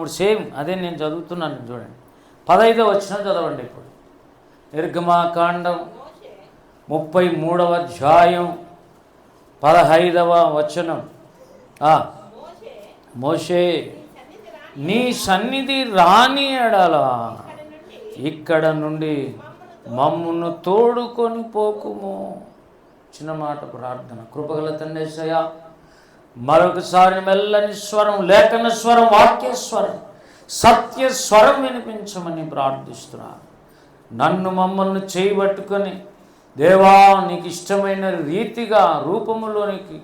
ఇప్పుడు సేమ్ అదే నేను చదువుతున్నాను చూడండి. 15వ వచనం చదవండి. ఇప్పుడు నిర్గమాకాండం 33వ అధ్యాయం 15వ వచనం. మోషే నీ సన్నిధి రాని ఎడల ఇక్కడ నుండి మమ్మును తోడుకొని పోకుము. చిన్న మాట ప్రార్థన. కృపగల తండ్రి యేసయ్య, మరొకసారి మెల్లని స్వరం, లేఖన స్వరం, వాక్య స్వరం, సత్య స్వరం వినిపించమని ప్రార్థిస్తున్నాను. నన్ను మమ్మల్ని చేయబట్టుకొని దేవా నీకు ఇష్టమైన రీతిగా రూపములోనికి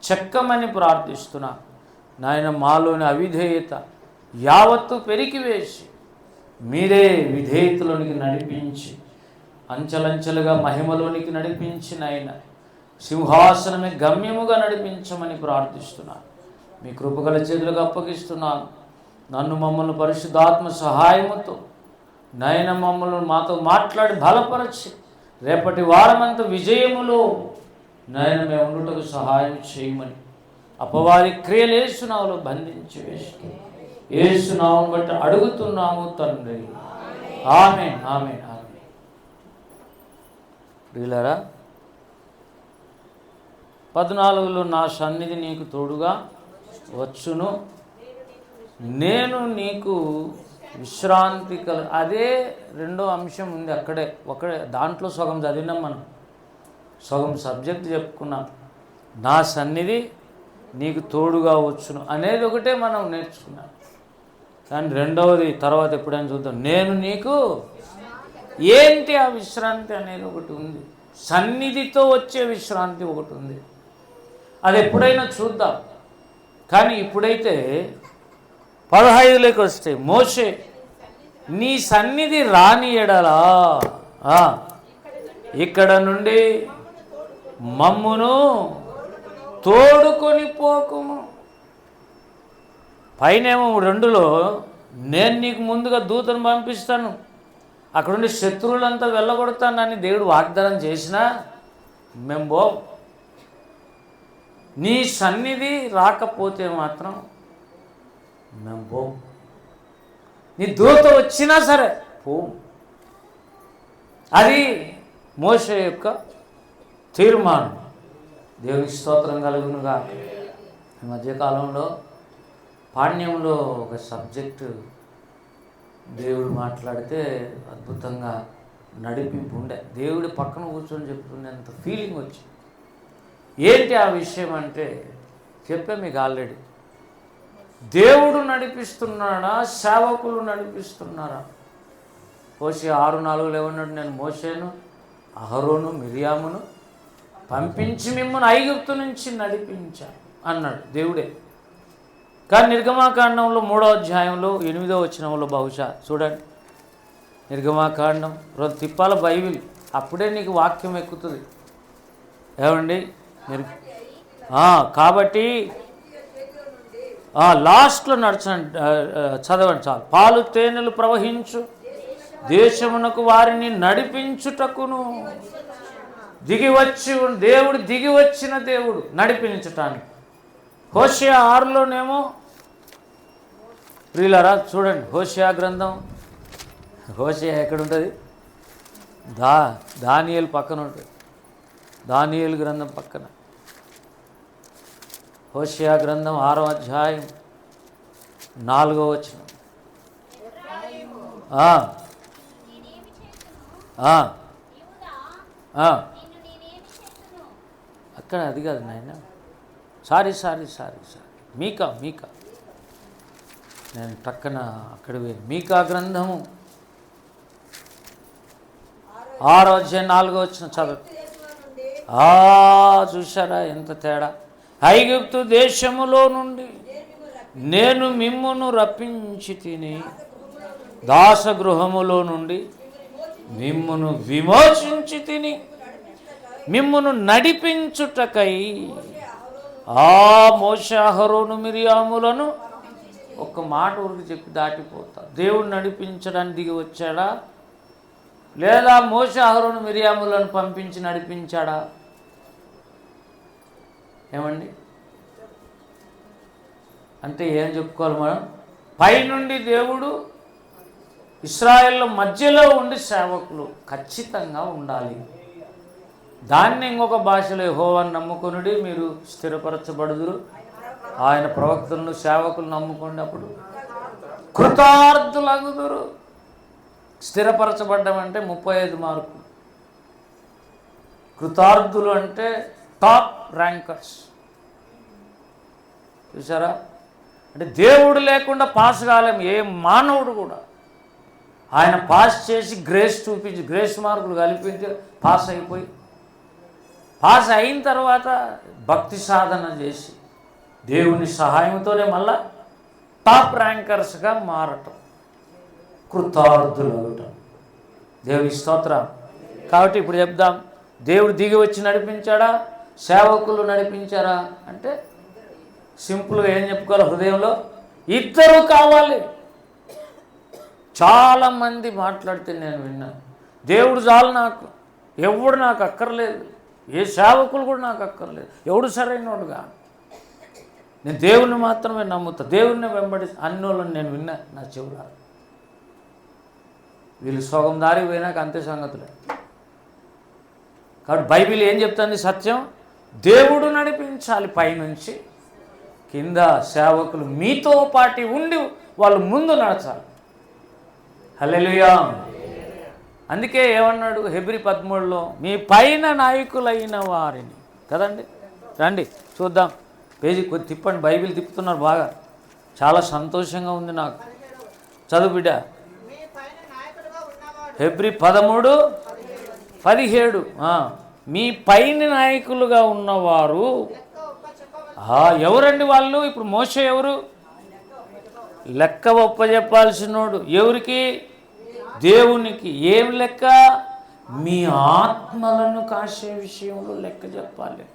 చెక్కమని ప్రార్థిస్తున్నా. నాయన మాలోని అవిధేయత యావత్తు పెరికివేసి మీరే విధేయతలోనికి నడిపించి అంచెలంచెలుగా మహిమలోనికి నడిపించి నాయన సింహాసనమే గమ్యముగా నడిపించమని ప్రార్థిస్తున్నాను. మీ కృపగల చేతులకు అప్పగిస్తున్నాను. నన్ను మమ్మల్ని పరిశుద్ధాత్మ సహాయముతో నాయన మమ్మల్ని మాతో మాట్లాడి బలపరచి రేపటి వారమంతా విజయములో నాయన మేము ఉండుటకు సహాయం చేయమని అపవాది క్రియలు యేసునామములో బంధించి వేసి యేసునామమును బట్టి అడుగుతున్నాము తండ్రి. ఆమేన్, ఆమేన్, ఆమేన్. ప్రియులారా, 14లో నా సన్నిధి నీకు తోడుగా వచ్చును, నేను నీకు విశ్రాంతి అదే రెండో అంశం ఉంది అక్కడే. ఒకడే దాంట్లో సగం చదివినాం మనం, సగం సబ్జెక్ట్ చెప్పుకున్నాం. నా సన్నిధి నీకు తోడుగా వచ్చును అనేది ఒకటే మనం నేర్చుకున్నాం. కానీ రెండవది తర్వాత ఎప్పుడైనా చూద్దాం. నేను నీకు ఏంటి ఆ విశ్రాంతి అనేది ఒకటి ఉంది. సన్నిధితో వచ్చే విశ్రాంతి ఒకటి ఉంది. అది ఎప్పుడైనా చూద్దాం. కానీ ఇప్పుడైతే 15లోకి వస్తే, మోషే నీ సన్నిధి రాని ఎడలా ఇక్కడ నుండి మమ్మును తోడుకొని పోకుము. పైనేమో 2లో నేను నీకు ముందుగా దూతను పంపిస్తాను, అక్కడుండి శత్రువులంతా వెళ్ళగొడతానని దేవుడు వాగ్దానం చేసినా మేము పో. నీ సన్నిధి రాకపోతే మాత్రం మేము పో. నీ దూత వచ్చినా సరే పో. అది మోషే యొక్క తీర్మానం. దేవునికి స్తోత్రం కలుగునుగా. ఈ మధ్యకాలంలో పాణ్యంలో ఒక సబ్జెక్టు దేవుడు మాట్లాడితే అద్భుతంగా నడిపింపు ఉండే. దేవుడి పక్కన కూర్చొని చెప్పుకునేంత ఫీలింగ్ వచ్చింది. ఏంటి ఆ విషయం అంటే చెప్పే మీకు ఆల్రెడీ. దేవుడు నడిపిస్తున్నాడా, సేవకులు నడిపిస్తున్నారా? మోషే 6:4 ఏమన్నాడు? నేను మోషేను, అహరోను, మిరియామును పంపించి మిమ్మల్ని ఐగుప్తు నుంచి నడిపించాను అన్నాడు దేవుడే. కానీ నిర్గమాకాండంలో 3వ అధ్యాయంలో 8వ వచనంలో బహుశా చూడండి. నిర్గమాకాండం తిప్పాల బైబిల్, అప్పుడే నీకు వాక్యం ఎక్కుతుంది. ఏమండి? కాబట్టి లాస్ట్లో చదవండి చాలు. పాలు తేనెలు ప్రవహించు దేశమునకు వారిని నడిపించుటకును దేవుడు దిగి వచ్చిన దేవుడు నడిపించటానికి. హోషేయ 6లోనేమో ప్రియులారా చూడండి, హోషేయ గ్రంథం, హోషేయ ఎక్కడుంటుంది? దానియేలు పక్కన ఉంటుంది. దానియేలు గ్రంథం పక్కన హోషేయ గ్రంథం 6వ అధ్యాయం 4వ వచనం. అక్కడ అది కాదు నాయన, సారీ మీకా నేను పక్కన అక్కడ మీకా గ్రంథము 6వ అధ్యాయం 4వ వచనం చదువు. చూసారా ఎంత తేడా? ఐగుప్తు దేశములో నుండి నేను మిమ్మును రప్పించి తిని, దాసగృహములో నుండి మిమ్మును విమోచించి తిని, మిమ్మును నడిపించుటకై మోషే, అహరోను, మిరియాములను ఒక్క మాట ఊరికి చెప్పి దాటిపోతా. దేవుడు నడిపించడానికి దిగి వచ్చాడా, లేదా మోషే, అహరోను, మిరియాములను పంపించి నడిపించాడా? ఏమండి? అంటే ఏం చెప్పుకోవాలి మనం? పైనుండి దేవుడు ఇశ్రాయేళ్ల మధ్యలో ఉండి సేవకులు ఖచ్చితంగా ఉండాలి. దాన్ని ఇంకొక భాషలో యెహోవాను నమ్ముకొనుడి మీరు స్థిరపరచబడుదురు, ఆయన ప్రవక్తలను సేవకులు నమ్ముకున్నప్పుడు కృతార్థులగుదురు. స్థిరపరచబడ్డం అంటే 35 మార్కులు. కృతార్థులు అంటే టాప్ ర్యాంకర్స్. చూసారా? అంటే దేవుడు లేకుండా పాస్ కాలేము ఏ మానవుడు కూడా. ఆయన పాస్ చేసి గ్రేస్ చూపించి గ్రేస్ మార్కులు కల్పించి పాస్ అయిపోయి, పాస్ అయిన తర్వాత భక్తి సాధన చేసి దేవుని సహాయంతోనే మళ్ళా టాప్ ర్యాంకర్స్గా మారటం, కృతార్థులు అవటం. దేవుని స్తోత్రం. కాబట్టి ఇప్పుడు చెప్దాం, దేవుడు దిగి వచ్చి నడిపించాడా, సేవకులు నడిపించారా అంటే సింపుల్గా ఏం చెప్పుకోవాలి, హృదయంలో ఇద్దరు కావాలి. చాలామంది మాట్లాడితే నేను విన్నాను, దేవుడు చాలు నాకు, ఎవడు నాకు అక్కర్లేదు, ఏ సేవకులు కూడా నాకు అక్కర్లేదు, ఎవడు సరైనోడుగా, నేను దేవుణ్ణి మాత్రమే నమ్ముతా, దేవుణ్ణి వెంబడి అన్నోళ్ళని నేను విన్నా నా చెవులా. వీళ్ళు సగం దారి పోయినాక అంతే సంగతులే. కాబట్టి బైబిల్ ఏం చెప్తుంది? సత్యం దేవుడు నడిపించాలి పైనుంచి, కింద సేవకులు మీతో పాటి ఉండి వాళ్ళు ముందు నడచాలి. హల్లెలూయా. అందుకే ఏమన్నాడు హెబ్రీ 13లో, మీ పైన నాయకులైన వారిని. కదండి, రండి చూద్దాం. పేజీ కొద్ది తిప్పండి, బైబిల్ తిప్పుతున్నారు బాగా, చాలా సంతోషంగా ఉంది నాకు. చదువు బిడ్డ. హెబ్రీ 13:17. మీ పైన నాయకులుగా ఉన్నవారు ఎవరండి వాళ్ళు? ఇప్పుడు మోషే ఎవరు? లెక్క ఒప్పజెప్పాల్సినోడు. ఎవరికి? దేవునికి. ఏం లెక్క? మీ ఆత్మలను కాసే విషయంలో లెక్క చెప్పాలి.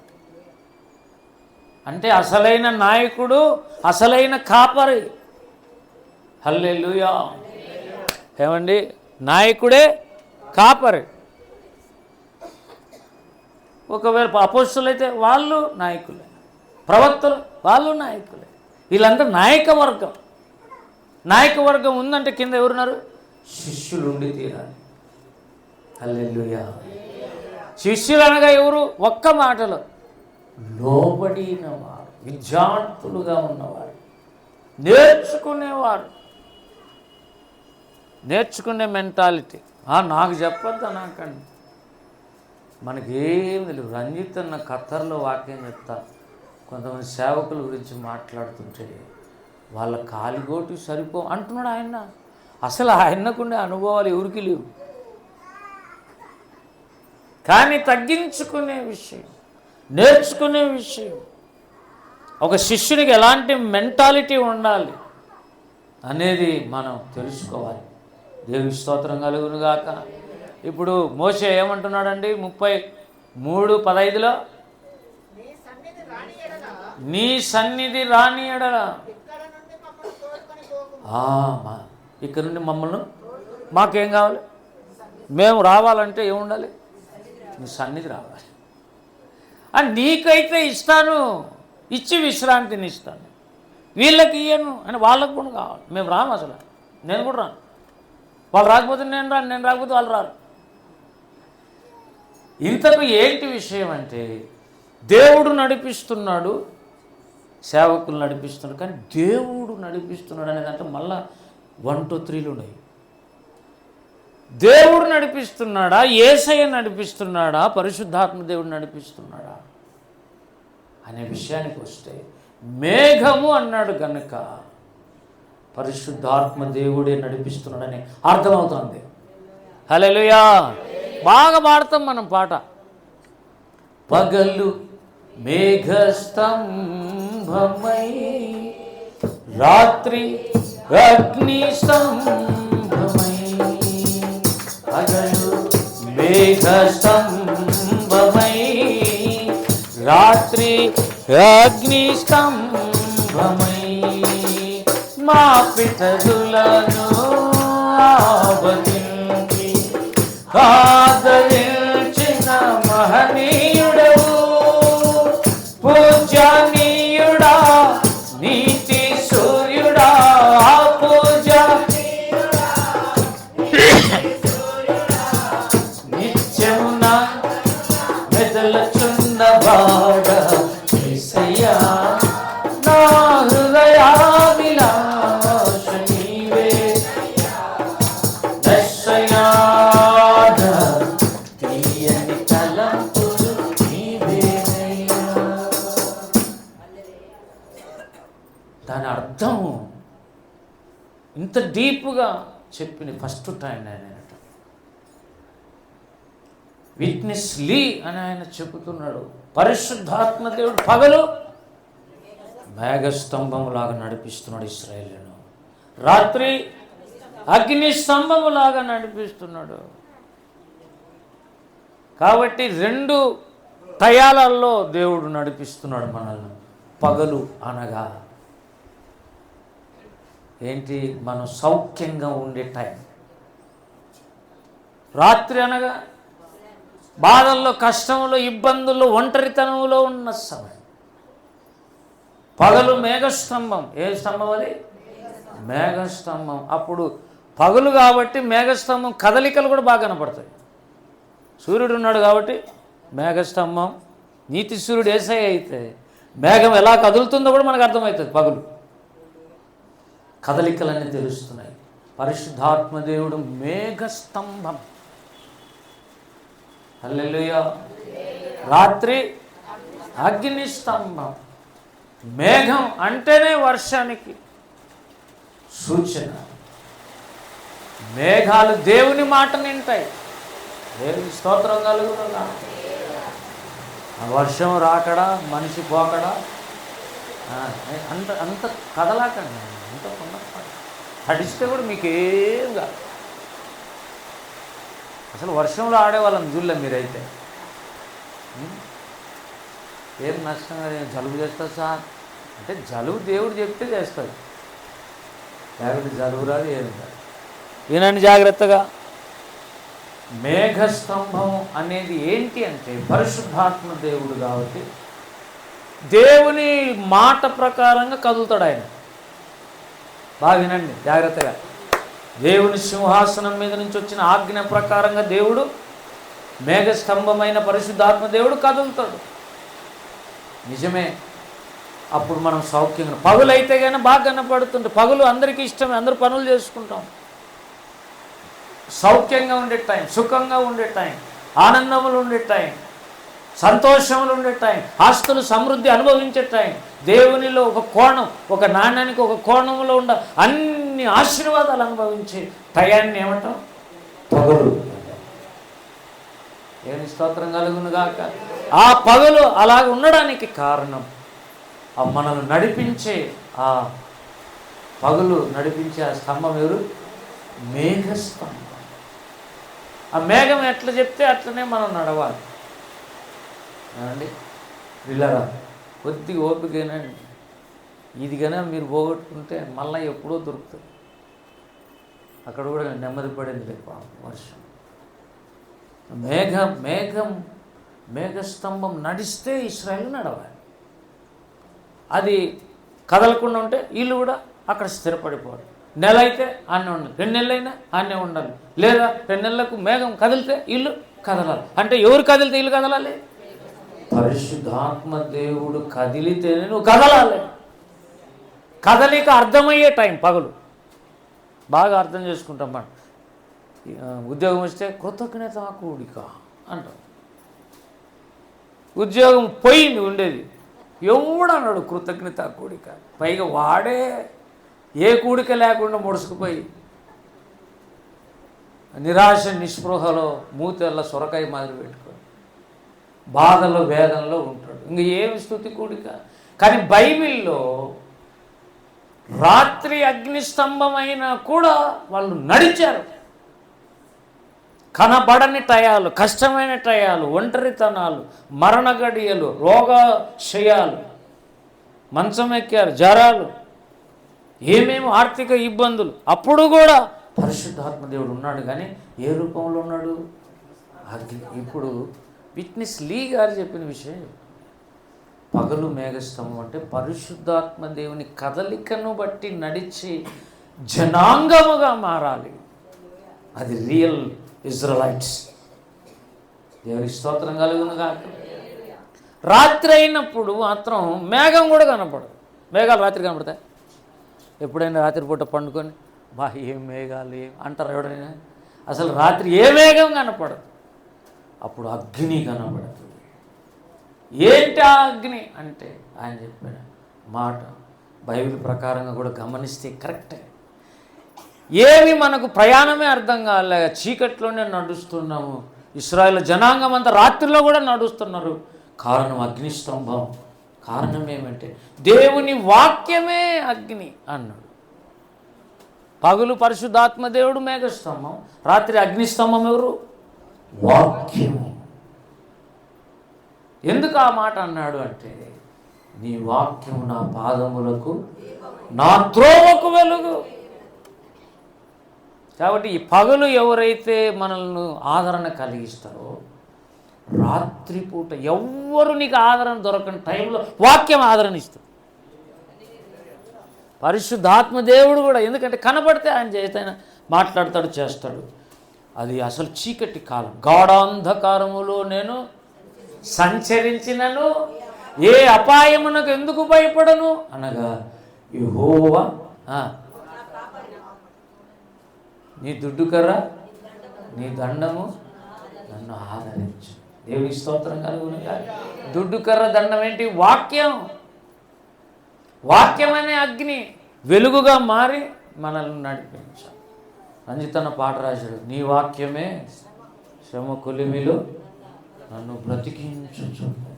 అంటే అసలైన నాయకుడు, అసలైన కాపరి. హల్లెలూయా. ఏమండి, నాయకుడే కాపరి. ఒకవేళ అపోస్తలులు అయితే వాళ్ళు నాయకులే, ప్రవక్తలు వాళ్ళు నాయకులే. వీళ్ళంతా నాయక వర్గం. నాయక వర్గం ఉందంటే కింద ఎవరున్నారు? శిష్యులు ఉండి తీరాలి. హల్లెలూయా. శిష్యులు అనగా ఎవరు? ఒక్క మాటలో లోబడిన వారు, విద్యార్థులుగా ఉన్నవారు, నేర్చుకునేవారు, నేర్చుకునే మెంటాలిటీ. నాకు చెప్పొద్దా నాకండి, మనకేం తెలియదు. రంజిత్ అన్న ఖత్తర్లో వాక్యం చెప్తా, కొంతమంది సేవకుల గురించి మాట్లాడుతుంటే వాళ్ళ కాలిగోటి సరిపో అంటున్నాడు ఆయన. అసలు ఆయనకుండే అనుభవాలు ఎవరికి లేవు. కానీ తగ్గించుకునే విషయం, నేర్చుకునే విషయం, ఒక శిష్యునికి ఎలాంటి మెంటాలిటీ ఉండాలి అనేది మనం తెలుసుకోవాలి. దేవుని స్తోత్రం కలుగును గాక. ఇప్పుడు మోషే ఏమంటున్నాడండి 33:15లో, నీ సన్నిధి రాని ఎడల ఇక్కడ నుండి మమ్మల్ని, మాకేం కావాలి? మేము రావాలంటే ఏముండాలి? నీ సన్నిధి రావాలి. నీకైతే ఇస్తాను, ఇచ్చి విశ్రాంతిని ఇస్తాను, వీళ్ళకి ఇయ్యను అని వాళ్ళకు కూడా కావాలి. మేము రాము, అసలు నేను కూడా రాను. వాళ్ళు రాకపోతే నేను రాను, నేను రాకపోతే వాళ్ళు రారు. ఇంతకు ఏంటి విషయం అంటే, దేవుడు నడిపిస్తున్నాడు, సేవకులు నడిపిస్తున్నాడు. కానీ దేవుడు నడిపిస్తున్నాడు అనేదంటే మళ్ళా 1 2 3 ఉన్నాయి. దేవుడు నడిపిస్తున్నాడా, యేసయ్య నడిపిస్తున్నాడా, పరిశుద్ధాత్మ దేవుడు నడిపిస్తున్నాడా అనే విషయానికి వస్తే, మేఘము అన్నాడు గనుక పరిశుద్ధాత్మ దేవుడే నడిపిస్తున్నాడని అర్థమవుతుంది. హల్లెలూయా. బాగా పాడతాం మనం పాట. పగలు మేఘస్తంభమై, రాత్రి అగ్ని స్తంభమై. పగలు మేఘస్తంభమై, రాత్రి అగ్ని స్తంభమై, మా పితరులను ఆవరించి ఆదరించిన మహనీయుడవు, పూజనీయుడా, నీతి సూర్యుడా, ఇంత డీప్గా చెప్పిన ఫస్ట్ టైం ఆయన విట్నెస్ లీ అని ఆయన చెబుతున్నాడు. పరిశుద్ధాత్మ దేవుడు పగలు మేఘస్తంభములాగా నడిపిస్తున్నాడు ఇశ్రాయేలును, రాత్రి అగ్ని స్తంభములాగా నడిపిస్తున్నాడు. కాబట్టి 2 టయాలలో దేవుడు నడిపిస్తున్నాడు మనల్ని. పగలు అనగా ఏంటి? మనం సౌఖ్యంగా ఉండే టైం. రాత్రి అనగా బాధల్లో, కష్టంలో, ఇబ్బందుల్లో, ఒంటరితనంలో ఉన్న సమయం. పగలు మేఘస్తంభం. ఏ స్తంభం అది? మేఘస్తంభం. అప్పుడు పగలు కాబట్టి మేఘస్తంభం కదలికలు కూడా బాగా కనపడతాయి. సూర్యుడు ఉన్నాడు కాబట్టి మేఘస్తంభం. నీతి సూర్యుడు యేసయ్య అయితే మేఘం ఎలా కదులుతుందో కూడా మనకు అర్థమవుతుంది. పగలు కదలికలన్నీ తెలుస్తున్నాయి. పరిశుద్ధాత్మ దేవుడు మేఘస్తంభం. హల్లెలూయా. రాత్రి అగ్ని స్తంభం. మేఘం అంటేనే వర్షానికి సూచన. మేఘాలు దేవుని మాట వింటాయి. దేవుని స్తోత్రం కలుగుతుందా? ఆ వర్షం రాకడా, మనిషి పోకడా, అంత కదలాకండి, అంత తడిస్తే కూడా మీకేం కాదు. అసలు వర్షంలో ఆడేవాళ్ళం చూడలే మీరైతే. ఏం నష్టం కాదు. జలుబు చేస్తుంది సార్ అంటే జలుబు దేవుడు చెప్తే చేస్తుంది, లేకపోతే జలుబు రాదు, ఏం కాదు. వినండి జాగ్రత్తగా. మేఘస్తంభం అనేది ఏంటి అంటే పరిశుద్ధాత్మ దేవుడు కాబట్టి దేవుని మాట ప్రకారంగా కదులుతాడు ఆయన. బాగా వినండి జాగ్రత్తగా. దేవుని సింహాసనం మీద నుంచి వచ్చిన ఆజ్ఞ ప్రకారంగా దేవుడు మేఘస్తంభమైన పరిశుద్ధాత్మ దేవుడు కదులుతాడు. నిజమే. అప్పుడు మనం సౌఖ్యంగా, పగులు అయితే కానీ బాగా కనపడుతుంటే, పగులు అందరికీ ఇష్టమే, అందరూ పనులు చేసుకుంటాం. సౌఖ్యంగా ఉండే టైం, సుఖంగా ఉండే టైం, ఆనందములు ఉండే టైం, సంతోషములు ఉండే టైం, ఆస్తులు సమృద్ధి అనుభవించే టైం, దేవునిలో ఒక కోణం, ఒక నాణ్యానికి ఒక కోణంలో ఉండ అన్ని ఆశీర్వాదాలు అనుభవించే టయాన్ని ఏమంటాం? పగలు. ఏమి స్తోత్రం కలుగును గాక. ఆ పగలు అలాగ ఉండడానికి కారణం మనల్ని నడిపించే ఆ పగలు నడిపించే ఆ స్తంభం ఎవరు? మేఘస్తంభం. ఆ మేఘం ఎట్లా చెప్తే అట్లనే మనం నడవాలి. అండి పిల్లరా, కొద్దిగా ఓపికనండి. ఇది కానీ మీరు పోగొట్టుకుంటే మళ్ళీ ఎప్పుడో దొరుకుతుంది. అక్కడ కూడా నెమ్మది పడింది లేదు వర్షం. మేఘస్తంభం నడిస్తే ఇశ్రాయేలు నడవాలి. అది కదలకుండా ఉంటే వీళ్ళు కూడా అక్కడ స్థిరపడిపోవాలి. నెల అయితే ఆనే ఉండాలి, 2 నెలలైనా ఆనే ఉండాలి. లేదా 2 నెలలకు మేఘం కదిలితే ఇల్లు కదలాలి. అంటే ఎవరు కదిలితే ఇల్లు కదలాలి? పరిశుద్ధాత్మ దేవుడు కదిలితేనే నువ్వు కదలాలి. కదలిక అర్థమయ్యే టైం పగలు. బాగా అర్థం చేసుకుంటాం మనం. ఉద్యోగం వస్తే కృతజ్ఞత కూడిక అంటాం. ఉద్యోగం పోయింది ఉండేది, ఎవడన్నాడు కృతజ్ఞత కూడిక? పైగా వాడే ఏ కూడిక లేకుండా ముడుసుకుపోయి నిరాశ నిస్పృహలో మూతెల్ల సొరకాయ మాదిరి పెట్టుకొని బాధలో వేదనలో ఉంటాడు. ఇంక ఏమి స్తుతి కూడిక? కానీ బైబిల్లో రాత్రి అగ్నిస్తంభమైనా కూడా వాళ్ళు నడిచారు. కనబడని టయాలు, కష్టమైన టయాలు, ఒంటరితనాలు, మరణ గడియలు, రోగశయాలు, మంచం ఎక్కారు, జ్వరాలు, ఏమేమి ఆర్థిక ఇబ్బందులు. అప్పుడు కూడా పరిశుద్ధాత్మ దేవుడు ఉన్నాడు. కానీ ఏ రూపంలో ఉన్నాడు? అగ్ని. ఇప్పుడు విట్నెస్ లీ గారు చెప్పిన విషయం, పగలు మేఘస్తంభం అంటే పరిశుద్ధాత్మ దేవుని కదలికను బట్టి నడిచి జనాంగముగా మారాలి. అది రియల్ ఇజ్రాయెలైట్స్. దేవునికి స్తోత్రం కలుగును గాక. రాత్రి అయినప్పుడు మాత్రం మేఘం కూడా కనపడదు. మేఘాలు రాత్రి కనపడతాయి. ఎప్పుడైనా రాత్రిపూట పండుకొని బా ఏం మేఘాలు ఏం అంటారు ఎవడైనా? అసలు రాత్రి ఏ మేఘం కనపడదు. అప్పుడు అగ్ని కనపడుతుంది. ఏంటి ఆ అగ్ని అంటే ఆయన చెప్పిన మాట బైబిల్ ప్రకారంగా కూడా గమనిస్తే కరెక్టే. ఏమి మనకు ప్రయాణమే అర్థం కాలే, చీకట్లోనే నడుస్తున్నాము. ఇశ్రాయేల్ జనాంగం అంతా రాత్రిలో కూడా నడుస్తున్నారు. కారణం అగ్నిస్తంభం. కారణం ఏమంటే దేవుని వాక్యమే అగ్ని అన్నాడు. పగులు పరిశుద్ధాత్మ దేవుడు మేఘస్తంభం, రాత్రి అగ్నిస్తంభం ఎవరు? వాక్యము. ఎందుకు ఆ మాట అన్నాడు అంటే, నీ వాక్యం నా పాదములకు నా త్రోవకు వెలుగు. కాబట్టి ఈ పగలు ఎవరైతే మనల్ని ఆదరణ కలిగిస్తారో, రాత్రిపూట ఎవ్వరు నీకు ఆదరణ దొరకని టైంలో వాక్యం ఆదరణ ఇస్తుంది. పరిశుద్ధాత్మ దేవుడు కూడా, ఎందుకంటే కనబడితే ఆయన చేతైనా మాట్లాడతాడు, చేస్తాడు. అది అసలు చీకటి కాలం. గాఢాంధకారములో నేను సంచరించినను ఏ అపాయమునకు ఎందుకు భయపడను అనగా యెహోవా నీ దుడ్డు కర్ర నీ దండము నన్ను ఆదరించు. దేవుని స్తోత్రం కలుగునుగా. దుడ్డు కర్ర దండం ఏంటి? వాక్యం. వాక్యం అనే అగ్ని వెలుగుగా మారి మనల్ని నడిపించాలి. రంజితన్న పాట రాశాడు, నీ వాక్యమే శ్రమ కొలిమిలో నన్ను బ్రతికించుచున్నది.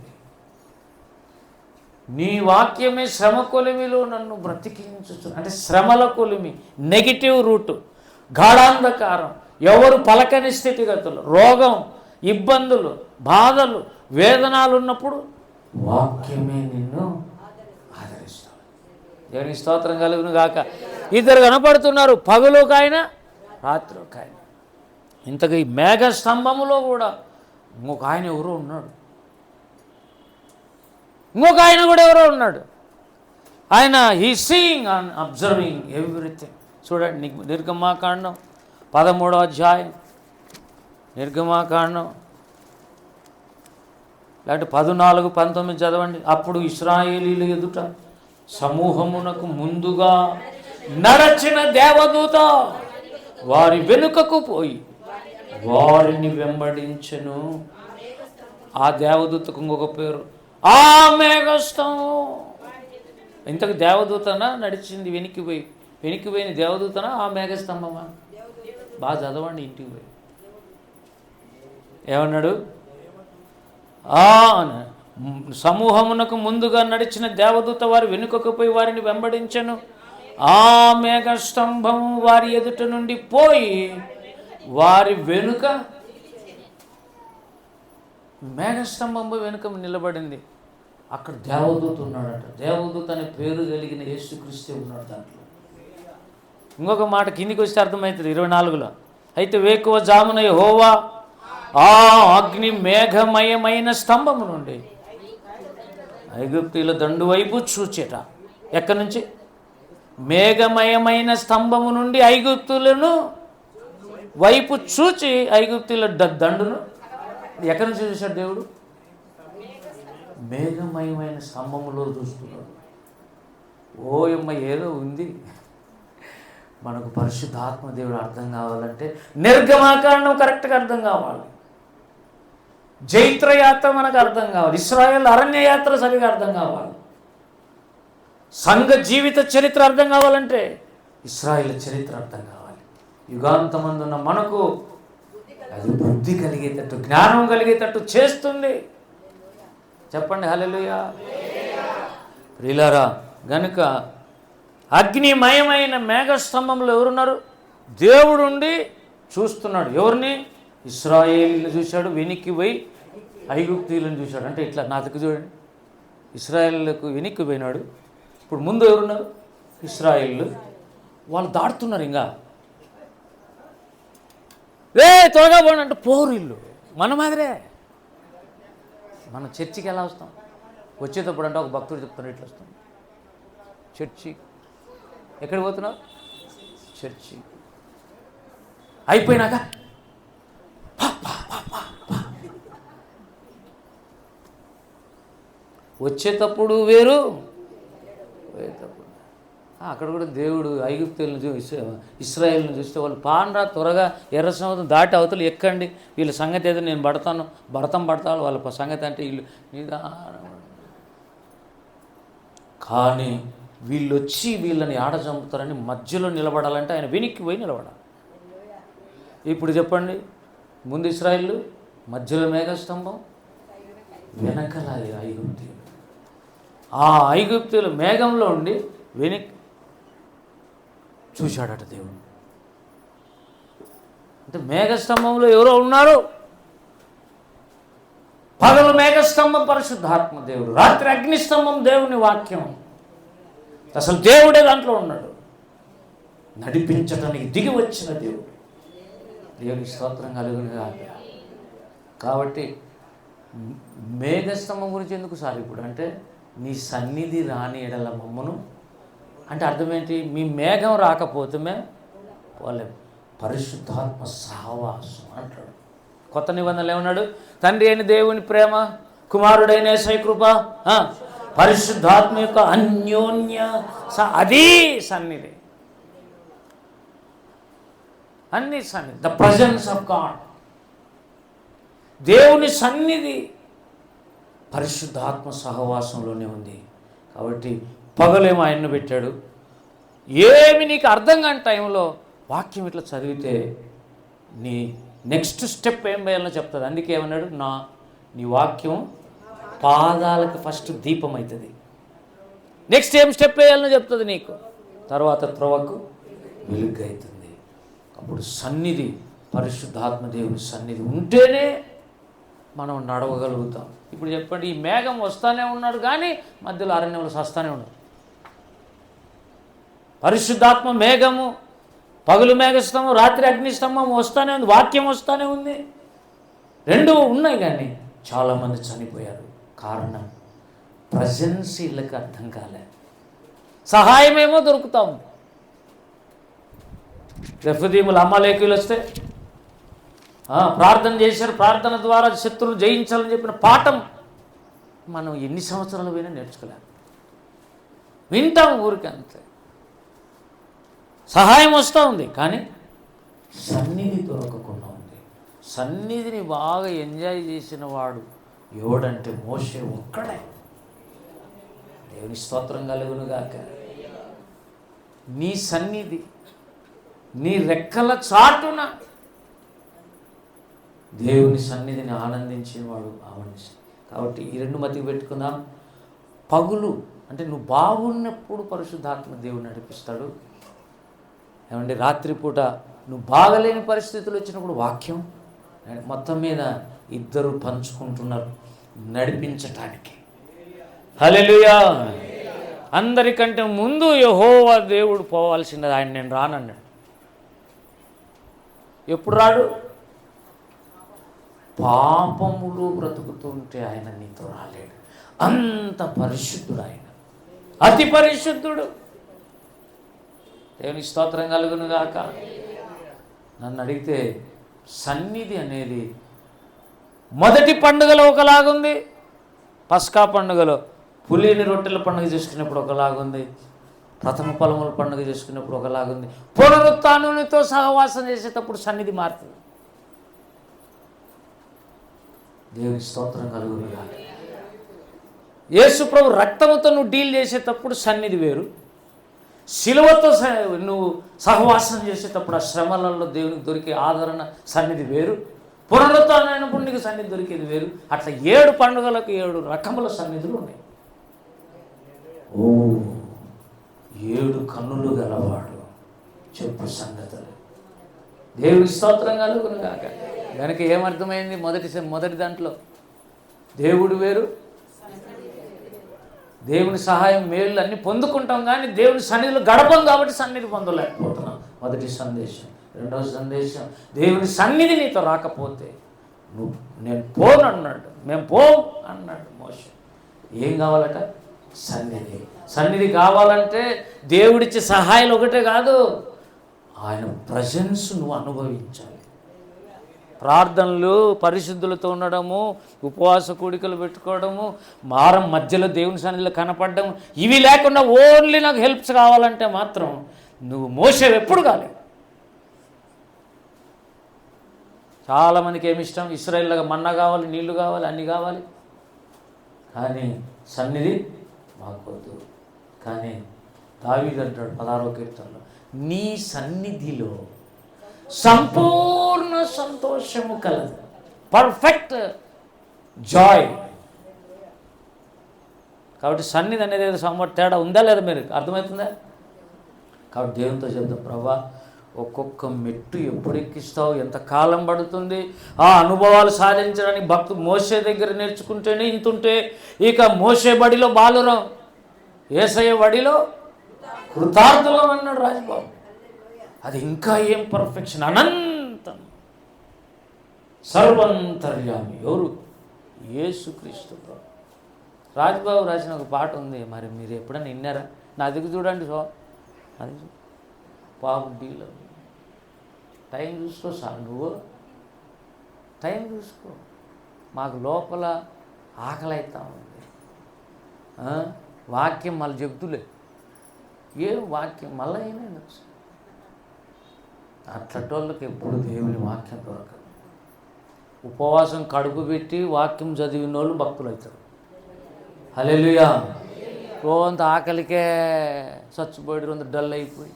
నీ వాక్యమే శ్రమ కొలిమిలో నన్ను బ్రతికించుచు. అంటే శ్రమల కొలిమి, నెగిటివ్ రూటు, గాఢాంధకారం, ఎవరు పలకని స్థితిగతులు, రోగం, ఇబ్బందులు, బాధలు, వేదనలు ఉన్నప్పుడు వాక్యమే నిన్ను ఆదరిస్తాడు. దేవునికి స్తోత్రం కలుగును గాక. ఇద్దరు కనపడుతున్నారు, పగలుకాయన రాత్రికాయన. ఇంతగా ఈ మేఘ స్తంభములో కూడా ఇంకొక ఆయన ఎవరో ఉన్నాడు, ఇంకొక ఆయన కూడా ఎవరో ఉన్నాడు. ఆయన he seeing and observing everything. చూడండి, నిర్గమాకాండం 13వ అధ్యాయం, నిర్గమాకాండం లేకపోతే 14:19 చదవండి. అప్పుడు ఇశ్రాయేలీయుల ఎదుట సమూహమునకు ముందుగా నడచిన దేవదూత వారి వెనుకకు పోయి వారిని వెంబడించెను. ఆ దేవదూతకు ఇంకొక పేరు ఆ మేఘస్తంభం. ఇంతకు దేవదూతనా నడిచింది వెనక్కి పోయిన దేవదూతనా ఆ మేఘస్తంభమా? బాగా చదవండి ఇంటికి పోయి. ఏమన్నాడు? సమూహమునకు ముందుగా నడిచిన దేవదూత వారి వెనుకకు పోయి వారిని వెంబడించెను. ఆ మేఘస్తంభం వారి ఎదుట నుండి పోయి వారి వెనుక, మేఘస్తంభం వెనుక నిలబడింది. అక్కడ దేవదూత ఉన్నాడట. దేవదూత అనే పేరు కలిగిన యేసుక్రీస్తు ఉన్నాడు దాంట్లో. ఇంకొక మాట కిందికి వస్తే అర్థమవుతుంది 24లో. అయితే వేకువ జామున యెహోవా ఆ అగ్ని మేఘమయమైన స్తంభము నుండి ఐగుప్తీయుల దండు వైపు చూచేట. ఎక్కడి నుంచి? మేఘమయమైన స్తంభము నుండి ఐగుప్తులను వైపు చూచి ఐగుప్తీయుల దండును ఎక్కడి నుంచి చూశాడు దేవుడు? మేఘమయమైన స్తంభములో చూస్తున్నాడు. ఓయమ్మ, ఏదో ఉంది. మనకు పరిశుద్ధాత్మ దేవుడు అర్థం కావాలంటే నిర్గమాకాండం కరెక్ట్గా అర్థం కావాలి, జైత్రయాత్ర మనకు అర్థం కావాలి, ఇశ్రాయేల్ అరణ్యయాత్ర సరిగా అర్థం కావాలి, సంఘ జీవిత చరిత్ర అర్థం కావాలంటే ఇశ్రాయేల్ చరిత్ర అర్థం కావాలి. యుగాంతమందున్న మనకు అది బుద్ధి కలిగేటట్టు, జ్ఞానం కలిగేటట్టు చేస్తుంది. చెప్పండి హల్లెలూయా. ప్రియులారా, గనుక అగ్నిమయమైన మేఘస్తంభంలో ఎవరున్నారు? దేవుడుండి చూస్తున్నాడు. ఎవరిని? ఇశ్రాయేలుని చూశాడు, వెనక్కి పోయి ఐగుప్తీయులను చూశాడు. అంటే ఇట్లా నా దగ్గర చూడండి, ఇశ్రాయేలుకు వెనక్కి పోయినాడు. ఇప్పుడు ముందు ఎవరున్నారు? ఇశ్రాయేలు. వాళ్ళు దాటుతున్నారు. ఇంకా త్వరగా పోండి అంటే పోరు ఇల్లు. మన మాదిరే. మనం చర్చికి ఎలా వస్తాం? వచ్చేటప్పుడు అంటే ఒక భక్తుడు చెప్తున్నాడు, ఇట్లా వస్తాం చర్చి. ఎక్కడికి పోతున్నావు? చర్చి. అయిపోయినాక వచ్చేటప్పుడు వేరు, పోయేటప్పుడు. అక్కడ కూడా దేవుడు ఐగుప్తులను చూసి ఇశ్రాయేల్ని చూస్తే వాళ్ళు పాండ్రా త్వరగా ఎర్ర సముద్రం దాటి అవతలు ఎక్కండి, వీళ్ళ సంగతి ఏదో నేను పడతాను వాళ్ళ సంగతి అంటే వీళ్ళు నిదానం. కానీ వీళ్ళు వచ్చి వీళ్ళని ఆడ చంపుతారని మధ్యలో నిలబడాలంటే ఆయన వెనక్కి పోయి నిలబడాలి. ఇప్పుడు చెప్పండి, ముందు ఇశ్రాయేలు, మధ్యలో మేఘస్తంభం, వెనకల ఐగుప్తీయులు. ఆ ఐగుప్తీయులు మేఘంలో ఉండి వెనక్కి చూశాడట దేవుడు. అంటే మేఘస్తంభంలో ఎవరో ఉన్నారు. పగలు మేఘస్తంభం పరిశుద్ధాత్మ దేవుడు, రాత్రి అగ్నిస్తంభం దేవుని వాక్యం. అసలు దేవుడే దాంట్లో ఉన్నాడు, నడిపించటానికి దిగి వచ్చిన దేవుడు. దేవునికి స్తోత్రం కలుగును గాక. కాబట్టి మేఘస్తంభం గురించి ఎందుకు సార్ ఇప్పుడు అంటే, నీ సన్నిధి రాని ఎడల మమ్మను అంటే అర్థం ఏంటి? మీ మేఘం రాకపోతే మేము పోలేం. పరిశుద్ధాత్మ సహవాసం అంటాడు. కొత్త నిబంధనలు ఏమన్నాడు? తండ్రి అయిన దేవుని ప్రేమ, కుమారుడైన యేసయ్య కృప, పరిశుద్ధాత్మ యొక్క అన్యోన్య అదీ సన్నిధి. అన్ని సన్నిధి, ద ప్రజెన్స్ ఆఫ్ గాడ్. దేవుని సన్నిధి పరిశుద్ధాత్మ సహవాసంలోనే ఉంది. కాబట్టి పగలేమో ఆయన్ను పెట్టాడు. ఏమి నీకు అర్థం కాని టైంలో వాక్యం ఇట్లా చదివితే నీ నెక్స్ట్ స్టెప్ ఏం వేయాలో చెప్తుంది. అందుకే ఏమన్నాడు? నీ వాక్యం పాదాలకు ఫస్ట్ దీపం అవుతుంది, నెక్స్ట్ ఏం స్టెప్ వేయాలని చెప్తుంది నీకు, తర్వాత త్రోవకు వెలుగు అవుతుంది. అప్పుడు సన్నిధి, పరిశుద్ధాత్మ దేవుని సన్నిధి ఉంటేనే మనం నడవగలుగుతాం. ఇప్పుడు చెప్పండి, ఈ మేఘం వస్తానే ఉన్నాడు కానీ మధ్యలో అరణ్యంలో సస్తానే ఉన్నాడు. పరిశుద్ధాత్మ మేఘము, పగులు మేఘస్తంభం, రాత్రి అగ్నిస్తంభం వస్తానే ఉంది, వాక్యం వస్తానే ఉంది. రెండు ఉన్నాయి కానీ చాలామంది చనిపోయారు. కారణం ప్రజెన్స్ వీళ్ళకి అర్థం కాలే. సహాయమేమో దొరుకుతాం. రెఫదీములు అమాలేకీయులు వస్తే ప్రార్థన చేశారు, ప్రార్థన ద్వారా శత్రువులు జయించాలని చెప్పిన పాఠం మనం ఎన్ని సంవత్సరాలు పోయినా నేర్చుకోలేము. వింటాం ఊరికి అంతే. సహాయం వస్తూ ఉంది కానీ సన్నిధి దొరకకుండా ఉంది. సన్నిధిని బాగా ఎంజాయ్ చేసిన వాడు ఎవడంటే మోషే ఒక్కడే. దేవుని స్తోత్రం కలుగును గాక. నీ సన్నిధి, నీ రెక్కల చాటున దేవుని సన్నిధిని ఆనందించిన వాడు ఆ మనిషి. కాబట్టి ఈ రెండు మతికి పెట్టుకుందాం. పగులు అంటే నువ్వు బాగున్నప్పుడు పరిశుద్ధాత్మ దేవుని నడిపిస్తాడు. ఏమంటే రాత్రిపూట నువ్వు బాగలేని పరిస్థితులు వచ్చినప్పుడు వాక్యం, మొత్తం మీద ఇద్దరు పంచుకుంటున్నారు నడిపించటానికి. హల్లెలూయా. అందరికంటే ముందు యెహోవా దేవుడు పోవాల్సినది, ఆయన నేను రానన్నాడు. ఎప్పుడు రాడు? పాపములు బ్రతుకుతుంటే ఆయన నీతో రాలేడు. అంత పరిశుద్ధుడు ఆయన, అతి పరిశుద్ధుడు. దేవుని స్తోత్రం కలుగును గాక. నన్ను అడిగితే సన్నిధి అనేది మొదటి పండుగలో ఒకలాగుంది, పస్కా పండుగలో పులిని రొట్టెల పండుగ చేసుకునేప్పుడు ఒకలాగుంది, ప్రథమ ఫలముల పండుగ చేసుకునేప్పుడు ఒకలాగుంది, పునరుత్థానంతో సహవాసం చేసేటప్పుడు సన్నిధి మారుతుంది. దేవుని స్తోత్రం కలుగును గాక. యేసు ప్రభు రక్తముతో నువ్వు డీల్ చేసేటప్పుడు సన్నిధి వేరు, శిలువతో నువ్వు సహవాసం చేసేటప్పుడు ఆ శ్రమలలో దేవునికి దొరికే ఆదరణ సన్నిధి వేరు, పునరుత్థానమైనప్పుడు నీకు సన్నిధి దొరికేది వేరు. అట్లా 7 పండుగలకు 7 రకముల సన్నిధులు ఉన్నాయి. 7 కన్నులు గలవాడు చెప్పు సంగతులు. దేవుని స్తోత్రం కలుగును గాక. కనుక ఏమర్థమైంది? మొదటి దాంట్లో దేవుడు వేరు, దేవుని సహాయం మేలు అన్నీ పొందుకుంటాం కానీ దేవుని సన్నిధిలో గడపం కాబట్టి సన్నిధి పొందలేకపోతున్నాం. మొదటి సందేశం. రెండవ సందేశం, దేవుని సన్నిధి నీతో రాకపోతే నేను పోను అన్నాడు, మేము పోం అన్నాడు మోషే. ఏం కావాలట? సన్నిధి. సన్నిధి కావాలంటే దేవుడిచ్చే సహాయాలు ఒకటే కాదు, ఆయన ప్రజెన్స్ నువ్వు అనుభవించాలి. ప్రార్థనలు, పరిశుద్ధులతో ఉండడము, ఉపవాస కూడికలు పెట్టుకోవడము, మారం మధ్యలో దేవుని సన్నిధిలో కనపడడం, ఇవి లేకుండా ఓన్లీ నాకు హెల్ప్స్ కావాలంటే మాత్రం నువ్వు మోసే ఎప్పుడు కాలేవు. చాలామందికి ఏమి ఇష్టం? ఇశ్రాయేలుగా మన్నా కావాలి, నీళ్లు కావాలి, అన్నీ కావాలి, కానీ సన్నిధి మాకొద్దు. కానీ దావీదు అంటాడు 16వ కీర్తనలో, నీ సన్నిధిలో సంపూర్ణ సంతోషము కలదు, పర్ఫెక్ట్ జాయ్. కాబట్టి సన్నిధి అనేది ఏదో తేడా ఉందా లేదా మీరు అర్థమవుతుందా? కాబట్టి దేవునితో చెప్తాం, ప్రభా ఒక్కొక్క మెట్టు ఎప్పుడు ఎక్కిస్తావు, ఎంత కాలం పడుతుంది, ఆ అనుభవాలు సాధించడానికి భక్తు మోసే దగ్గర నేర్చుకుంటేనే ఇంతుంటే, ఇక మోసే బడిలో బాలురం, యేసయ్య బడిలో కృతార్థులం అన్నాడు రాజబాబు. అది ఇంకా ఏం పర్ఫెక్షన్, అనంతం, సర్వంతర్యామి. ఎవరు? యేసుక్రీస్తు ప్రభు. రాజబాబు రాసిన ఒక పాట ఉంది, మరి మీరు ఎప్పుడైనా విన్నారా? నా దగ్గర చూడండి, అది పాపం డీలో టైం చూసుకో సార్, నువ్వు టైం చూసుకో. మాకు లోపల ఆకలి అవుతా ఉంది, వాక్యం మళ్ళీ చెబుతులే, ఏం వాక్యం మళ్ళీ ఏమైంది అట్లటోళ్ళకి ఎప్పుడు దేవుని వాక్యం దొరకదు. ఉపవాసం కడుపు పెట్టి వాక్యం చదివిన వాళ్ళు భక్తులు అవుతారు. హల్లెలూయా. కొంత ఆకలికే చచ్చిపోయి కొంత డల్ అయిపోయి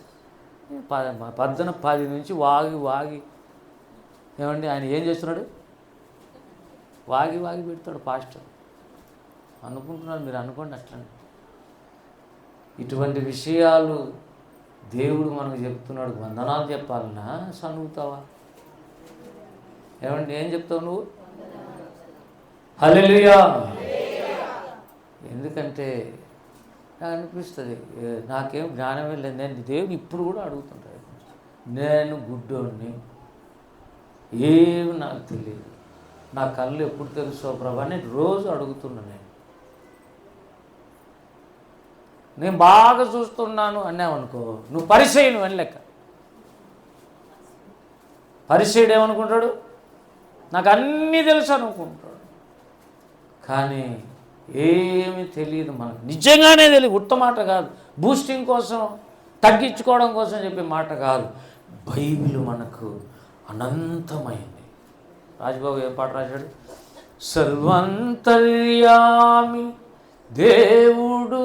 10 నుంచి వాగి ఏమండి ఆయన ఏం చేస్తున్నాడు? వాగి పెడతాడు పాస్టర్ అనుకుంటున్నారు. మీరు అనుకోండి అట్లండి. ఇటువంటి విషయాలు దేవుడు మనకు చెప్తున్నాడు. వందనాలు చెప్పాలన్నా సనుగుతావా? ఏమండి ఏం చెప్తావు నువ్వు? హల్లెలూయా. ఎందుకంటే నాకు అనిపిస్తుంది, నాకేం జ్ఞానమే లేదు. నేను దేవుని ఇప్పుడు కూడా అడుగుతుంటాను, నేను గుడ్డోడిని, ఏమి నాకు తెలియదు, నా కళ్ళు ఎప్పుడు తెలుసో ప్రభా అని రోజు అడుగుతున్నా. నేను బాగా చూస్తున్నాను అన్నావనుకో, నువ్వు పరిచయం అని లెక్క. పరిచయుడు ఏమనుకుంటాడు? నాకు అన్నీ తెలుసు అనుకుంటాడు. కానీ ఏమీ తెలియదు మనకు, నిజంగానే తెలియదు. ఉత్త మాట కాదు, బూస్టింగ్ కోసం తగ్గించుకోవడం కోసం చెప్పే మాట కాదు. బైబిల్ మనకు అనంతమైంది. రాజబాబు ఏం పాట రాశాడు? సర్వంతర్యామి దేవుడు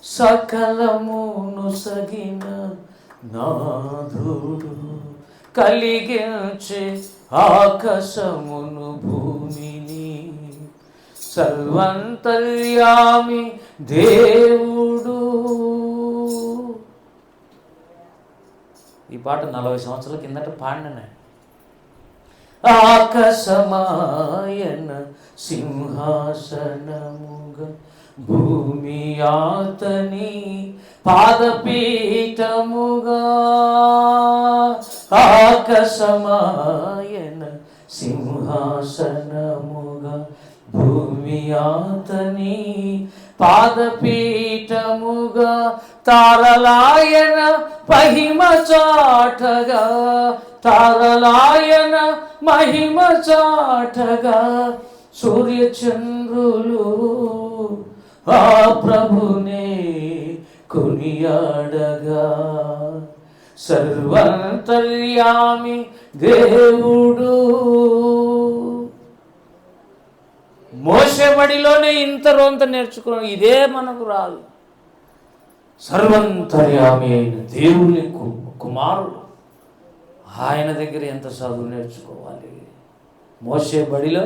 సకలమును సగిన నాథుడు, కలిగించే ఆకాశమును భూమిని, సర్వంతర్యామి దేవుడు. ఈ పాట 40 సంవత్సరాల కిందట పాడినాను. ఆకాశమాయన సింహాసనముగా, భూమి ఆతని పాదపీఠముగా. ఆకాశమాయన సింహాసనముగా, భూమి ఆతని పాదపీఠముగా. తారలాయన మహిమ చాటగా, తారలాయన మహిమ చాటగా. సూర్యచంద్రులు ఆ ప్రభునే కొనియాడగా. సర్వంతర్యామి దేవుడు. మోసే బడిలోనే ఇంత రోంత నేర్చుకున్నాం, ఇదే మనకు రాదు. సర్వంతర్యామి అయిన దేవుని కుమారుడు, ఆయన దగ్గర ఎంత చదువు నేర్చుకోవాలి. మోసే బడిలో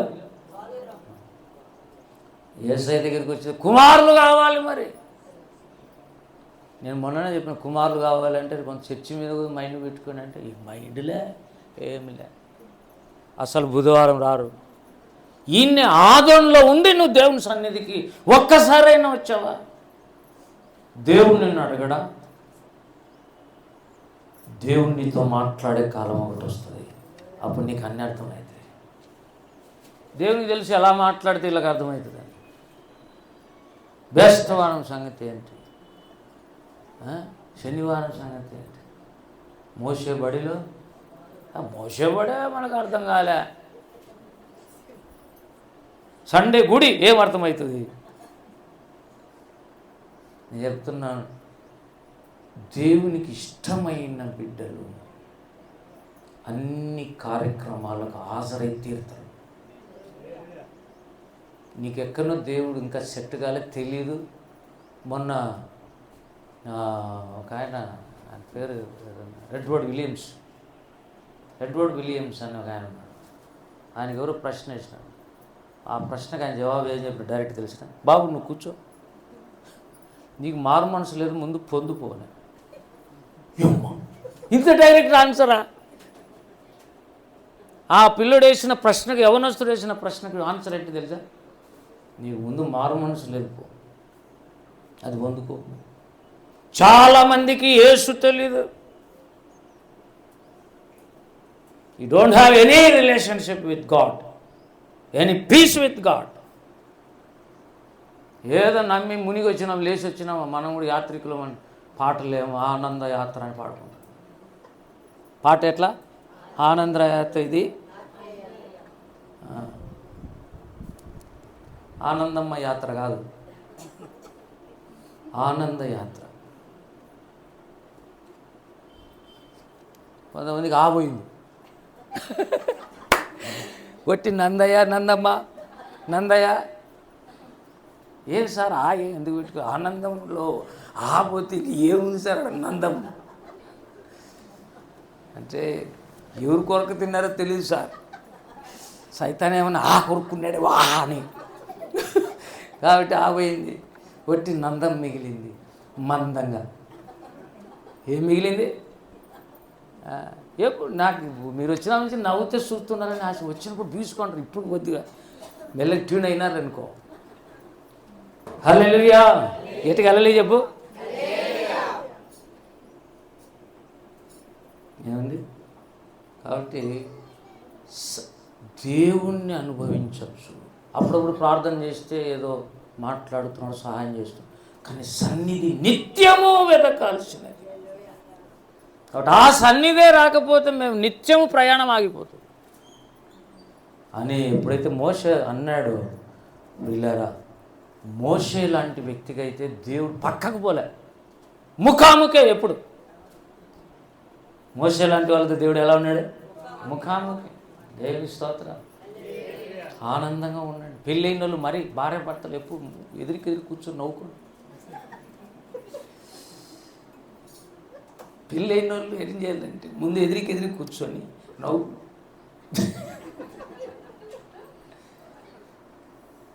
యేసయ్య దగ్గరికి వచ్చి కుమారులు కావాలి. మరి నేను మొన్ననే చెప్పిన, కుమారులు కావాలంటే కొంత చర్చి మీద మైండ్ పెట్టుకుని అంటే ఈ మైండ్లే ఏమిలే, అసలు బుధవారం రారు. ఈయన్ని ఆదోన్లో ఉండి నువ్వు దేవుని సన్నిధికి ఒక్కసారైనా వచ్చావా? దేవుడు నిన్ను అడగడా? దేవునితో మాట్లాడే కాలం ఒకటి వస్తుంది, అప్పుడు నీకు అన్ని అర్థమవుతుంది. దేవునికి తెలిసి ఎలా మాట్లాడితే వీళ్ళకి అర్థమవుతుంది. బేస్తవారం సంగతి ఏంటి, శనివారం సంగతి ఏంటి, మోసే బడిలో మోసే బడే మనకు అర్థం కాలే. సండే గుడి ఏం అర్థమవుతుంది? నేను చెప్తున్నాను, దేవునికి ఇష్టమైన బిడ్డలు అన్ని కార్యక్రమాలకు హాజరై తీరుతారు. నీకెక్కడో దేవుడు ఇంకా సెట్ కాలే తెలియదు. మొన్న ఒక ఆయన పేరు ఎడ్వర్డ్ విలియమ్స్ అని ఒక ఆయన ఉన్నాడు. ఆయనకి ఎవరో ప్రశ్న వేసినాడు. ఆ ప్రశ్నకు ఆయన జవాబు ఏం చెప్పి డైరెక్ట్ తెలిసిన, బాబు నువ్వు కూర్చో, నీకు మారు మనసు లేదు, ముందు పొందుకోవాలి. ఇంత డైరెక్ట్ ఆన్సరా? ఆ పిల్లడు వేసిన ప్రశ్నకు, యవనస్తుడు వేసిన ప్రశ్నకు ఆన్సర్ ఏంటి తెలుసా? నీకు ముందు మారు మనసు లేదు, పో, అది పొందుకో. చాలామందికి యేసు తెలీదు. You don't have any relationship with God, any peace with God. ఏదో నమ్మి మునిగి వచ్చినాం, లేచి వచ్చినాం, మనం కూడా యాత్రికులం అని పాటలేమో ఆనంద యాత్ర అని పాడుకుంటాం. పాట ఎట్లా? ఆనంద యాత్ర, ఇది ఆనందమ్మ యాత్ర కాదు, ఆనంద యాత్ర. కొంతమందికి ఆపోయింది. కొట్టి నందయ్య, నందయ్య ఏం సార్ ఎందుకు పెట్టుకో? ఆనందంలో ఆపోతే ఏముంది సార్ నందం అంటే ఎవరి కొరకు తిన్నారో తెలియదు సార్. సైతాన్ ఏమన్నా కొరుక్కున్నాడే వా అని, కాబట్టి ఆపోయింది. కొట్టి నందం మిగిలింది మందంగా. ఏం మిగిలింది? ఎప్పుడు నాకు మీరు వచ్చిన నుంచి నవ్వుతే చూస్తున్నారని ఆశ, వచ్చినప్పుడు బీసుకుంటారు. ఇప్పుడు కొద్దిగా మెల్లగా ట్యూన్ అయినారు అనుకో. హల్లెలూయా, ఎటుకి హల్లెలూయా చెప్పు. ఏముంది? కాబట్టి దేవుణ్ణి అనుభవించవచ్చు. అప్పుడప్పుడు ప్రార్థన చేస్తే ఏదో మాట్లాడుతున్నాడు, సహాయం చేస్తున్నాడు, కానీ సన్నిధి నిత్యము వెతకాల్సినది. కాబట్టి ఆ సన్నిధే రాకపోతే మేము నిత్యము ప్రయాణం ఆగిపోతుంది అని ఎప్పుడైతే మోషే అన్నాడో, వీళ్ళారా, మోషే లాంటి వ్యక్తికి అయితే దేవుడు పక్కకు పోలే, ముఖాముఖే. ఎప్పుడు మోషే లాంటి వాళ్ళతో దేవుడు ఎలా ఉన్నాడు? ముఖాముఖి. దేవుని స్తోత్రం. ఆనందంగా ఉన్నాడు. పెళ్ళైన వాళ్ళు మరి భార్య భర్తలు ఎప్పుడు ఎదురికి కూర్చొని నవ్వుకుని, పెళ్ళైన వాళ్ళు ఏం చేయాలంటే ముందు ఎదిరికి కూర్చొని నవ్వు.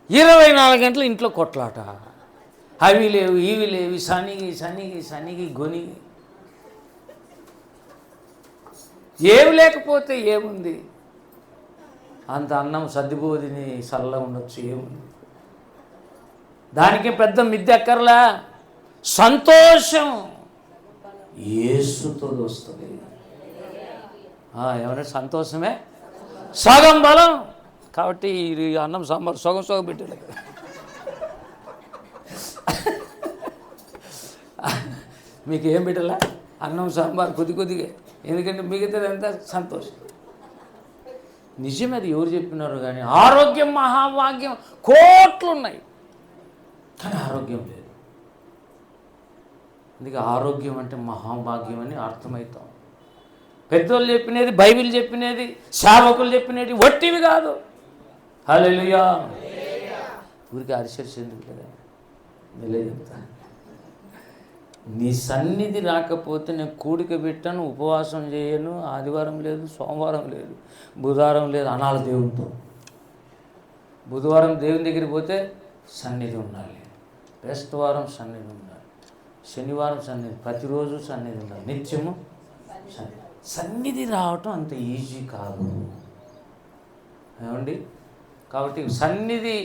24 గంటలు ఇంట్లో కొట్లాట, అవి లేవు ఇవి లేవు, సనిగి గొనిగి. ఏమి లేకపోతే ఏముంది? అంత అన్నం సర్దిపోదిని చల్ల ఉండొచ్చు, ఏముంది? దానికి పెద్ద మిద్దె ఎక్కర్లా. సంతోషం యేసుతో వస్తుంది. ఏమన్నా సంతోషమే సగం బలం. కాబట్టి ఈ అన్నం సాంబార్ సగం పెట్టాలి. మీకు ఏం పెట్టాలా? అన్నం సాంబార్ కొద్దిగా, ఎందుకంటే మిగతాదంతా సంతోషం. నిజమే, అది ఎవరు చెప్పినారు కానీ ఆరోగ్యం మహాభాగ్యం. కోట్లు ఉన్నాయి కానీ ఆరోగ్యం లేదు. అందుకే ఆరోగ్యం అంటే మహాభాగ్యం అని అర్థమవుతాం. పెద్దోళ్ళు చెప్పినది, బైబిల్ చెప్పినది, సేవకులు చెప్పినది వట్టివి కాదు. హల్లెలూయా. ఊరికి అరిసెర్స్ ఎందుకు కదా, వెళ్ళే చెప్తా. నీ సన్నిధి రాకపోతే నేను కూడిక పెట్టాను, ఉపవాసం చేయను, ఆదివారం లేదు, సోమవారం లేదు, బుధవారం లేదు అనాలి దేవునితో. బుధవారం దేవుని దగ్గరికి పోతే సన్నిధి ఉండాలి, బేస్తవారం సన్నిధి ఉండాలి, శనివారం సన్నిధి, ప్రతిరోజు సన్నిధి ఉండాలి, నిత్యము సన్నిధి రావటం అంత ఈజీ కాదు ఏమండి. కాబట్టి సన్నిధి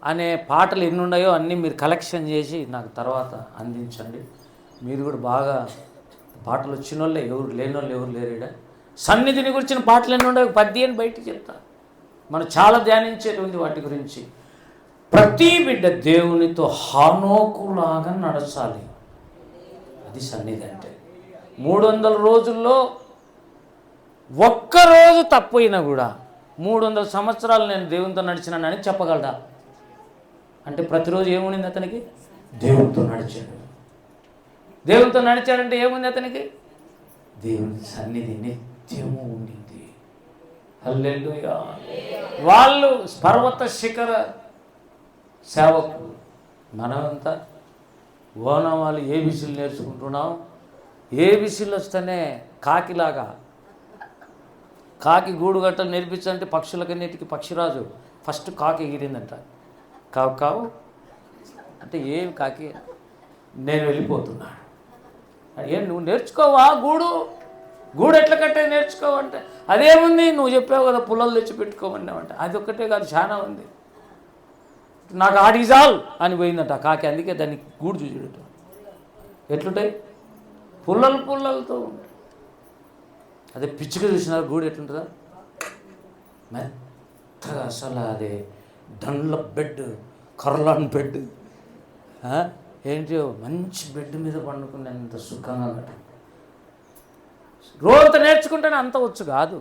అనే పాటలు ఎన్ని ఉన్నాయో అన్నీ మీరు కలెక్షన్ చేసి నాకు తర్వాత అందించండి. మీరు కూడా బాగా పాటలు వచ్చిన వాళ్ళే, ఎవరు లేని వాళ్ళు ఎవరు లేరుడా. సన్నిధిని గురించిన పాటలు ఎన్ని ఉన్నాయో పద్యాన్ని బయటికి చెప్తా. మనం చాలా ధ్యానించేటువంటి వాటి గురించి. ప్రతి బిడ్డ దేవునితో హానోకులాగా నడచాలి. అది సన్నిధి అంటే. 300 రోజుల్లో ఒక్కరోజు తప్పైనా కూడా 300 సంవత్సరాలు నేను దేవునితో నడిచినానని చెప్పగలడా? అంటే ప్రతిరోజు ఏముండింది అతనికి? దేవునితో నడిచాడు. దేవునితో నడిచాడంటే ఏముంది అతనికి? దేవుని సన్నిధి నిత్యము ఉండింది. హల్లెలూయా. వాళ్ళు పర్వత శిఖర సేవకులు, మనమంతా ఓనమాలు ఏబిసిలు నేర్చుకుంటున్నాం. ఏబిసిలు వస్తేనే కాకిలాగా, కాకి గూడు గట్టలు నేర్పించంటే పక్షులకన్నిటికీ పక్షిరాజు ఫస్ట్ కాకి ఎగిరిందంట. కావు కావు అంటే ఏమి కాకి, నేను వెళ్ళిపోతున్నాను. ఏం నువ్వు నేర్చుకోవా గూడు ఎట్లా కట్టే నేర్చుకోవంటే, అదేముంది నువ్వు చెప్పావు కదా పుల్లలు తెచ్చి పెట్టుకోమన్నావంటే, అది ఒక్కటే కాదు చాలా ఉంది. నాకు ఆడిజాల్ అని పోయిందంట కాకి. అందుకే దాన్ని గూడు చూసేట ఎట్లుంటాయి, పుల్లలతో ఉంటాయి. అదే పిచ్చుక చూసినారు గూడు ఎట్లుంటుందా, మెత్తగా అసలు అదే దండ్ల బెడ్, కర్లాన్ బెడ్, ఏంటి మంచి బెడ్ మీద పండుకునేంత సుఖంగా ఉంటుంది. రోజంతా నేర్చుకుంటేనే అంత వచ్చు కాదు,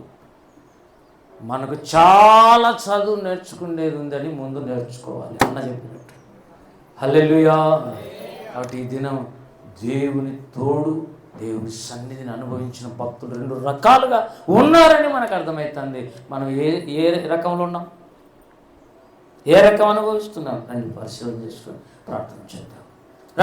మనకు చాలా చదువు నేర్చుకునేది ఉందని ముందు నేర్చుకోవాలి అన్న చెప్పినట్టు. హల్లెలూయా. కాబట్టి ఈ దినం దేవుని తోడు, దేవుని సన్నిధిని అనుభవించిన భక్తులు 2 రకాలుగా ఉన్నారని మనకు అర్థమవుతుంది. మనం ఏ రకంలో ఉన్నాం, ఏ రకం అనుభవిస్తున్నాం అని పరిశీలన చేసుకొని ప్రార్థన చేద్దాం.